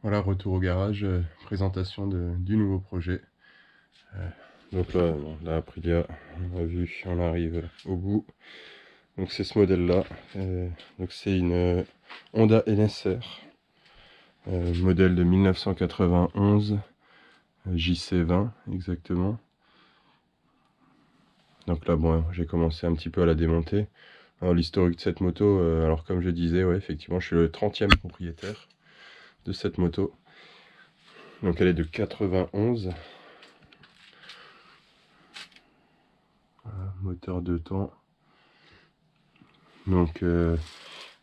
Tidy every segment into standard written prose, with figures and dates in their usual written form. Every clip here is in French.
Voilà, retour au garage, présentation du nouveau projet. Donc là, bon, là, Aprilia, on a vu, on arrive au bout. Donc c'est ce modèle-là. Donc c'est une Honda NSR, modèle de 1991, JC20 exactement. Donc là, bon, j'ai commencé un petit peu à la démonter. Alors l'historique de cette moto, alors comme je disais, ouais, effectivement, je suis le 30e propriétaire de cette moto. Donc elle est de 91. Moteur 2 temps. Donc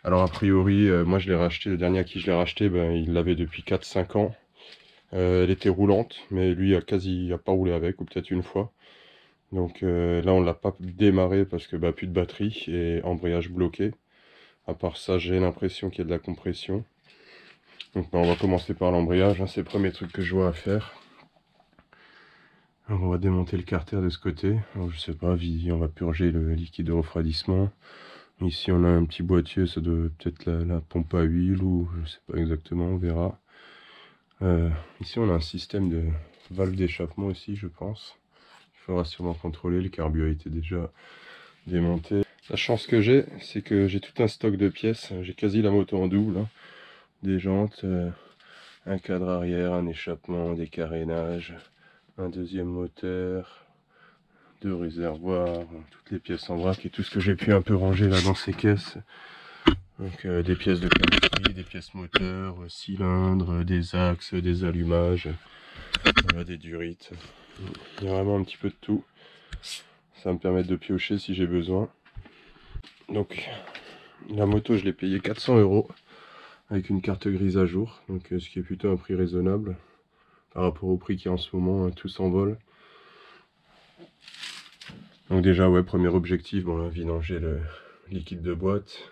alors a priori, moi je l'ai racheté, le dernier à qui je l'ai racheté, ben, il l'avait depuis 4-5 ans. Elle était roulante, mais lui a pas roulé avec, ou peut-être une fois. Donc là on l'a pas démarré parce que bah, plus de batterie et embrayage bloqué. À part ça, j'ai l'impression qu'il y a de la compression. Donc bah, on va commencer par l'embrayage, hein, c'est le premier truc que je vois à faire. Alors, on va démonter le carter de ce côté. Alors, je sais pas, on va purger le liquide de refroidissement. Ici on a un petit boîtier, ça doit peut-être la pompe à huile ou je sais pas exactement, on verra. Ici on a un système de valve d'échappement aussi, je pense. Il faudra sûrement contrôler, le carbu a été déjà démonté. La chance que j'ai, c'est que j'ai tout un stock de pièces. J'ai quasi la moto en double, hein. Des jantes, un cadre arrière, un échappement, des carénages, un deuxième moteur, deux réservoirs, toutes les pièces en vrac et tout ce que j'ai pu un peu ranger là dans ces caisses. Donc des pièces de carrosserie, des pièces moteurs, cylindres, des axes, des allumages, des durites. Il y a vraiment un petit peu de tout. Ça va me permettre de piocher si j'ai besoin. Donc la moto, je l'ai payée 400 € avec une carte grise à jour. Donc ce qui est plutôt un prix raisonnable par rapport au prix qui est en ce moment, tout s'envole. Donc déjà, ouais, premier objectif, bon là, vidanger le liquide de boîte.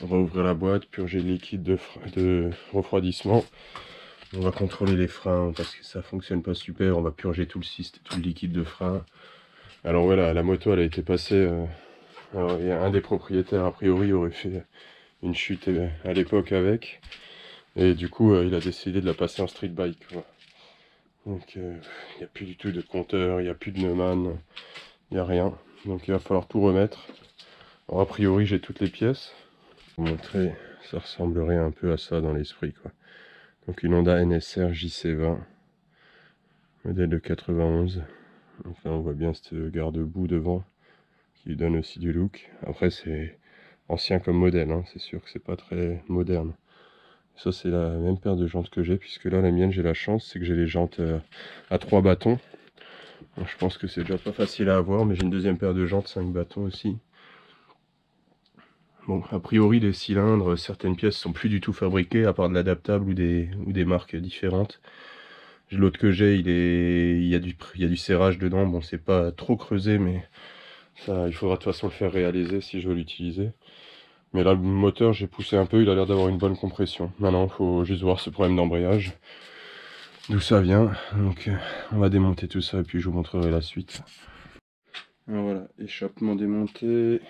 On va ouvrir la boîte, purger le liquide de refroidissement. On va contrôler les freins parce que ça fonctionne pas super. On va purger tout le système, tout le liquide de frein. Alors voilà, la moto elle a été passée. Alors, il y a un des propriétaires a priori aurait fait une chute à l'époque avec. Et du coup il a décidé de la passer en street bike. Quoi. Donc il n'y a plus du tout de compteur, il n'y a plus de Neumann, il n'y a rien. Donc il va falloir tout remettre. Alors a priori j'ai toutes les pièces. Pour vous montrer, ça ressemblerait un peu à ça dans l'esprit quoi. Donc une Honda NSR JC20, modèle de 91. Donc là on voit bien ce garde-boue devant qui lui donne aussi du look. Après c'est ancien comme modèle, hein. C'est sûr que c'est pas très moderne. Ça c'est la même paire de jantes que j'ai, puisque là la mienne j'ai la chance, c'est que j'ai les jantes à 3 bâtons. Donc, je pense que c'est déjà pas facile à avoir, mais j'ai une deuxième paire de jantes 5 bâtons aussi. Bon, a priori les cylindres, certaines pièces sont plus du tout fabriquées, à part de l'adaptable ou des marques différentes. L'autre que j'ai, il y a du serrage dedans. Bon, c'est pas trop creusé, mais ça, il faudra de toute façon le faire réaliser si je veux l'utiliser. Mais là, le moteur, j'ai poussé un peu, il a l'air d'avoir une bonne compression. Maintenant, il faut juste voir ce problème d'embrayage, d'où ça vient. Donc, on va démonter tout ça et puis je vous montrerai la suite. Alors voilà, échappement démonté,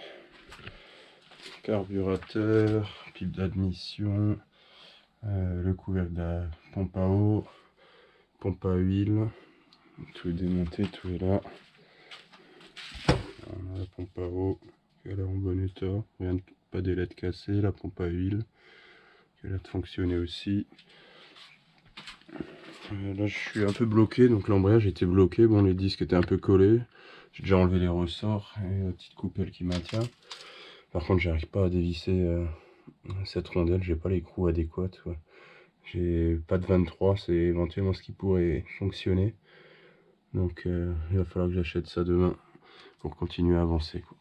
carburateur, pipe d'admission, le couvercle de la pompe à eau, pompe à huile. Tout est démonté, tout est là. On a la pompe à eau, elle est en bon état, rien de, pas d'ailettes cassées, la pompe à huile, qui a l'air de fonctionner aussi. Là je suis un peu bloqué, donc l'embrayage était bloqué, bon les disques étaient un peu collés. J'ai déjà enlevé les ressorts et la petite coupelle qui maintient. Par contre j'arrive pas à dévisser cette rondelle, j'ai pas l'écrou adéquat. J'ai pas de 23, c'est éventuellement ce qui pourrait fonctionner. Donc il va falloir que j'achète ça demain pour continuer à avancer quoi.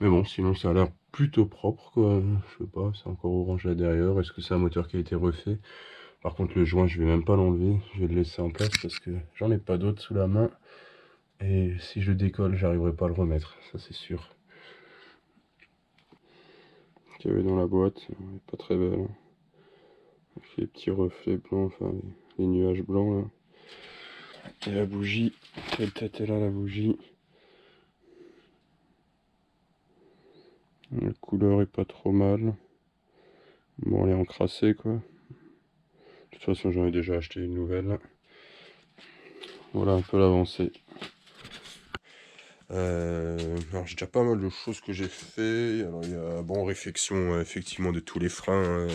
Mais bon, sinon ça a l'air plutôt propre quoi. Je sais pas, c'est encore orange là derrière. Est-ce que c'est un moteur qui a été refait? Par contre le joint je vais même pas l'enlever, je vais le laisser en place parce que j'en ai pas d'autres sous la main. Et si je décolle, j'arriverai pas à le remettre, ça c'est sûr. Qu'il y avait dans la boîte, elle est pas très belle. Avec les petits reflets blancs, enfin les nuages blancs là. Et la bougie, quelle tête est là la bougie? La couleur est pas trop mal. Bon, elle est encrassée quoi. De toute façon, j'en ai déjà acheté une nouvelle. Voilà un peu l'avancée. Alors j'ai déjà pas mal de choses que j'ai fait. Alors il y a bon réflexion effectivement de tous les freins,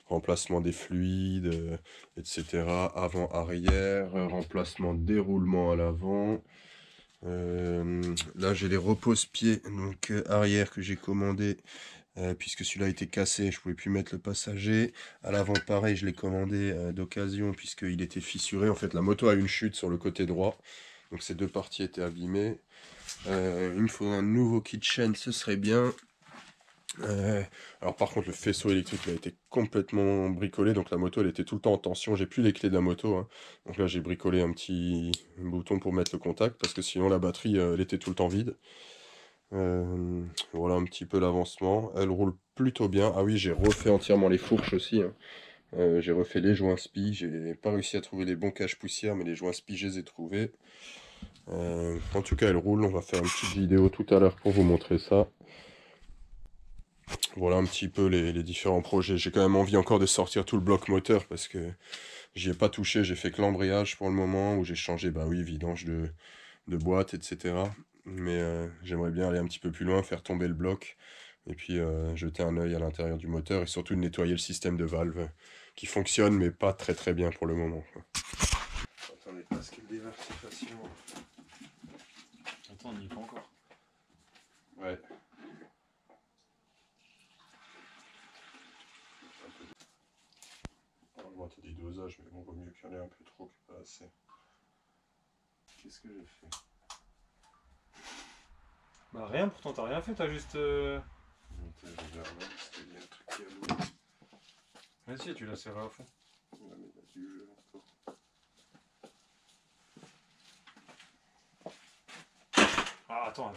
remplacement des fluides, etc. Avant, arrière, remplacement déroulement à l'avant. Là j'ai les repose-pieds donc arrière que j'ai commandé puisque celui-là était cassé, je pouvais plus mettre le passager. À l'avant pareil, je l'ai commandé d'occasion puisqu'il était fissuré. En fait la moto a une chute sur le côté droit, donc ces deux parties étaient abîmées. Il me faut un nouveau kit chaîne, ce serait bien. Alors par contre le faisceau électrique il a été complètement bricolé, donc la moto elle était tout le temps en tension, j'ai plus les clés de la moto, hein. Donc là j'ai bricolé un petit bouton pour mettre le contact, parce que sinon la batterie elle était tout le temps vide. Voilà un petit peu l'avancement, elle roule plutôt bien. Ah oui, j'ai refait entièrement les fourches aussi, hein. J'ai refait les joints spi, j'ai pas réussi à trouver les bons cache-poussières, mais les joints spi je les ai trouvés. En tout cas elle roule, on va faire une petite vidéo tout à l'heure pour vous montrer ça. Voilà un petit peu les différents projets. J'ai quand même envie encore de sortir tout le bloc moteur parce que j'y ai pas touché, j'ai fait que l'embrayage pour le moment, où j'ai changé, bah oui, vidange de boîte, etc. Mais j'aimerais bien aller un petit peu plus loin, faire tomber le bloc, et puis jeter un œil à l'intérieur du moteur, et surtout de nettoyer le système de valve, qui fonctionne, mais pas très très bien pour le moment, quoi. Attendez, parce qu'il déverse facilement. Attends, on n'y est pas encore. Ouais. Moi, t'as dit dosage, mais bon, vaut mieux qu'il y en ait un peu trop que pas assez. Qu'est-ce que j'ai fait? Bah rien, pourtant t'as rien fait, t'as juste... Vas-y, tu l'as serré à fond. Ouais, mais il y a du jeu encore. Ah, attends.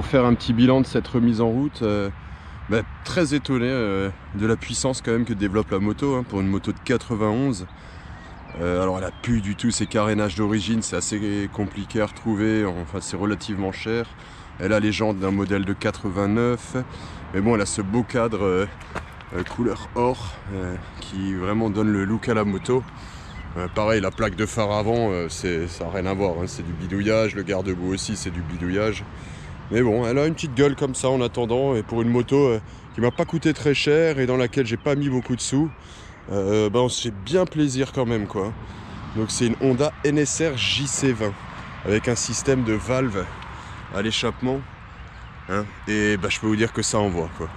pour faire un petit bilan de cette remise en route. Très étonné de la puissance quand même que développe la moto, hein, pour une moto de 91. Alors elle a plus du tout ses carénages d'origine, c'est assez compliqué à retrouver, enfin c'est relativement cher. Elle a les jantes d'un modèle de 89, mais bon elle a ce beau cadre couleur or qui vraiment donne le look à la moto. Pareil, la plaque de phare avant, ça n'a rien à voir, hein, c'est du bidouillage, le garde-boue aussi c'est du bidouillage. Mais bon, elle a une petite gueule comme ça en attendant, et pour une moto qui m'a pas coûté très cher et dans laquelle j'ai pas mis beaucoup de sous, on se fait bien plaisir quand même quoi. Donc c'est une Honda NSR JC20 avec un système de valve à l'échappement, hein, et je peux vous dire que ça envoie quoi.